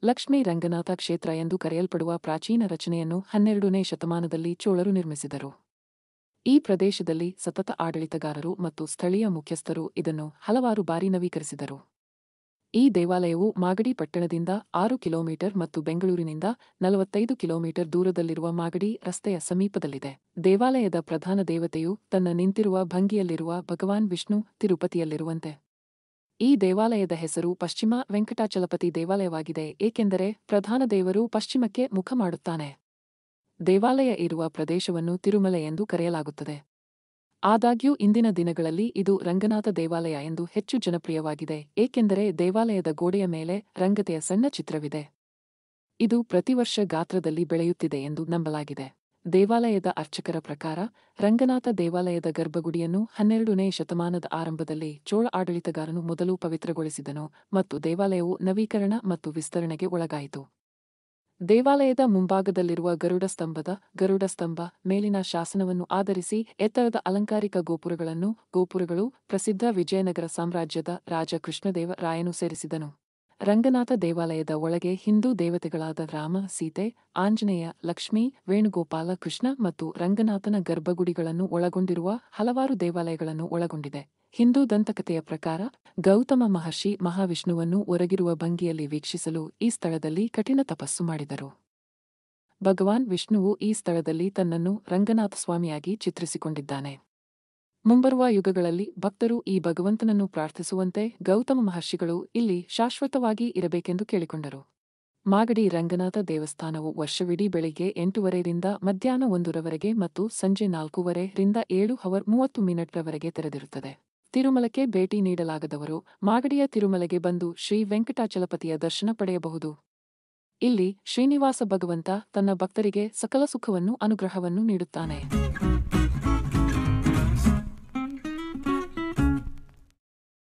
ಲಕ್ಷ್ಮೀ ರಂಗನಾಥ ಕ್ಷೇತ್ರ ಎಂದು ಕರೆಯಲ್ಪಡುವ ಪ್ರಾಚೀನ ರಚನೆಯನ್ನು 12ನೇ ಶತಮಾನದಲ್ಲಿ ಚೋಳರು ನಿರ್ಮಿಸಿದರು. ಈ ಪ್ರದೇಶದಲ್ಲಿ ಸತತ ಆಡಳಿತಗಾರರು ಮತ್ತು ಸ್ಥಳೀಯ ಮುಖ್ಯಸ್ಥರು ಇದನ್ನು ಹಲವಾರು ಬಾರಿ ನವೀಕರಿಸಿದರು. ಈ ದೇವಾಲಯವು ಮಾಗಡಿ ಪಟ್ಟಣದಿಂದ 6 ಕಿಲೋಮೀಟರ್ ಮತ್ತು ಬೆಂಗಳೂರಿನಿಂದ 45 ಕಿಲೋಮೀಟರ್ ದೂರದಲ್ಲಿರುವ ಮಾಗಡಿ ರಸ್ತೆಯ ಸಮೀಪದಲ್ಲಿದೆ. ದೇವಾಲಯದ ಪ್ರಧಾನ ದೇವತೆಯು ತನ್ನ ನಿಂತಿರುವ ಭಂಗಿಯಲ್ಲಿರುವ ಭಗವಾನ್ ವಿಷ್ಣು ತಿರುಪತಿಯಲ್ಲಿರುವಂತೆ. ಈ ದೇವಾಲಯದ ಹೆಸರು ಪಶ್ಚಿಮ ವೆಂಕಟಾಚಲಪತಿ ದೇವಾಲಯವಾಗಿದೆ, ಏಕೆಂದರೆ ಪ್ರಧಾನ ದೇವರು ಪಶ್ಚಿಮಕ್ಕೆ ಮುಖ ಮಾಡುತ್ತಾನೆ. ದೇವಾಲಯ ಇರುವ ಪ್ರದೇಶವನ್ನು ತಿರುಮಲೆ ಎಂದು ಕರೆಯಲಾಗುತ್ತದೆ. ಆದಾಗ್ಯೂ ಇಂದಿನ ದಿನಗಳಲ್ಲಿ ಇದು ರಂಗನಾಥ ದೇವಾಲಯ ಎಂದು ಹೆಚ್ಚು ಜನಪ್ರಿಯವಾಗಿದೆ, ಏಕೆಂದರೆ ದೇವಾಲಯದ ಗೋಡೆಯ ಮೇಲೆ ರಂಗತೆಯ ಸಣ್ಣ ಚಿತ್ರವಿದೆ. ಇದು ಪ್ರತಿವರ್ಷ ಗಾತ್ರದಲ್ಲಿ ಬೆಳೆಯುತ್ತಿದೆ ಎಂದು ನಂಬಲಾಗಿದೆ. ದೇವಾಲಯದ ಅರ್ಚಕರ ಪ್ರಕಾರ, ರಂಗನಾಥ ದೇವಾಲಯದ ಗರ್ಭಗುಡಿಯನ್ನು 12ನೇ ಶತಮಾನದ ಆರಂಭದಲ್ಲಿ ಚೋಳ ಆಡಳಿತಗಾರನು ಮೊದಲು ಪವಿತ್ರಗೊಳಿಸಿದನು ಮತ್ತು ದೇವಾಲಯವು ನವೀಕರಣ ಮತ್ತು ವಿಸ್ತರಣೆಗೆ ಒಳಗಾಯಿತು. ದೇವಾಲಯದ ಮುಂಭಾಗದಲ್ಲಿರುವ ಗರುಡ ಸ್ತಂಭ ಮೇಲಿನ ಶಾಸನವನ್ನು ಆಧರಿಸಿ ಎತ್ತರದ ಅಲಂಕಾರಿಕ ಗೋಪುರಗಳು ಪ್ರಸಿದ್ಧ ವಿಜಯನಗರ ಸಾಮ್ರಾಜ್ಯದ ರಾಜ ಕೃಷ್ಣದೇವ ರಾಯನು ಸೇರಿಸಿದನು. ರಂಗನಾಥ ದೇವಾಲಯದ ಒಳಗೆ ಹಿಂದೂ ದೇವತೆಗಳಾದ ರಾಮ, ಸೀತೆ, ಆಂಜನೇಯ, ಲಕ್ಷ್ಮೀ, ವೇಣುಗೋಪಾಲ, ಕೃಷ್ಣ ಮತ್ತು ರಂಗನಾಥನ ಗರ್ಭಗುಡಿಗಳನ್ನು ಒಳಗೊಂಡಿರುವ ಹಲವಾರು ದೇವಾಲಯಗಳನ್ನು ಒಳಗೊಂಡಿದೆ. ಹಿಂದೂ ದಂತಕಥೆಯ ಪ್ರಕಾರ, ಗೌತಮ ಮಹರ್ಷಿ ಮಹಾವಿಷ್ಣುವನ್ನು ಹೊರಗಿರುವ ಭಂಗಿಯಲ್ಲಿ ವೀಕ್ಷಿಸಲು ಈ ಸ್ಥಳದಲ್ಲಿ ಕಠಿಣ ತಪಸ್ಸು ಮಾಡಿದರು. ಭಗವಾನ್ ವಿಷ್ಣುವು ಈ ಸ್ಥಳದಲ್ಲಿ ತನ್ನನ್ನು ರಂಗನಾಥ ಸ್ವಾಮಿಯಾಗಿ ಚಿತ್ರಿಸಿಕೊಂಡಿದ್ದಾನೆ. ಮುಂಬರುವ ಯುಗಗಳಲ್ಲಿ ಭಕ್ತರು ಈ ಭಗವಂತನನ್ನು ಪ್ರಾರ್ಥಿಸುವಂತೆ ಗೌತಮ ಮಹರ್ಷಿಗಳು ಇಲ್ಲಿ ಶಾಶ್ವತವಾಗಿ ಇರಬೇಕೆಂದು ಕೇಳಿಕೊಂಡರು. ಮಾಗಡಿ ರಂಗನಾಥ ದೇವಸ್ಥಾನವು ವರ್ಷವಿಡೀ ಬೆಳಿಗ್ಗೆ 8:30 ರಿಂದ ಮಧ್ಯಾಹ್ನ 1 ರವರೆಗೆ ಮತ್ತು ಸಂಜೆ 4:30 ರಿಂದ 7:30 ರವರೆಗೆ ತೆರೆದಿರುತ್ತದೆ. ತಿರುಮಲಕ್ಕೆ ಭೇಟಿ ನೀಡಲಾಗದವರು ಮಾಗಡಿಯ ತಿರುಮಲೆಗೆ ಬಂದು ಶ್ರೀ ವೆಂಕಟಾಚಲಪತಿಯ ದರ್ಶನ ಪಡೆಯಬಹುದು. ಇಲ್ಲಿ ಶ್ರೀನಿವಾಸ ಭಗವಂತ ತನ್ನ ಭಕ್ತರಿಗೆ ಸಕಲ ಸುಖವನ್ನು ಅನುಗ್ರಹವನ್ನು ನೀಡುತ್ತಾನೆ.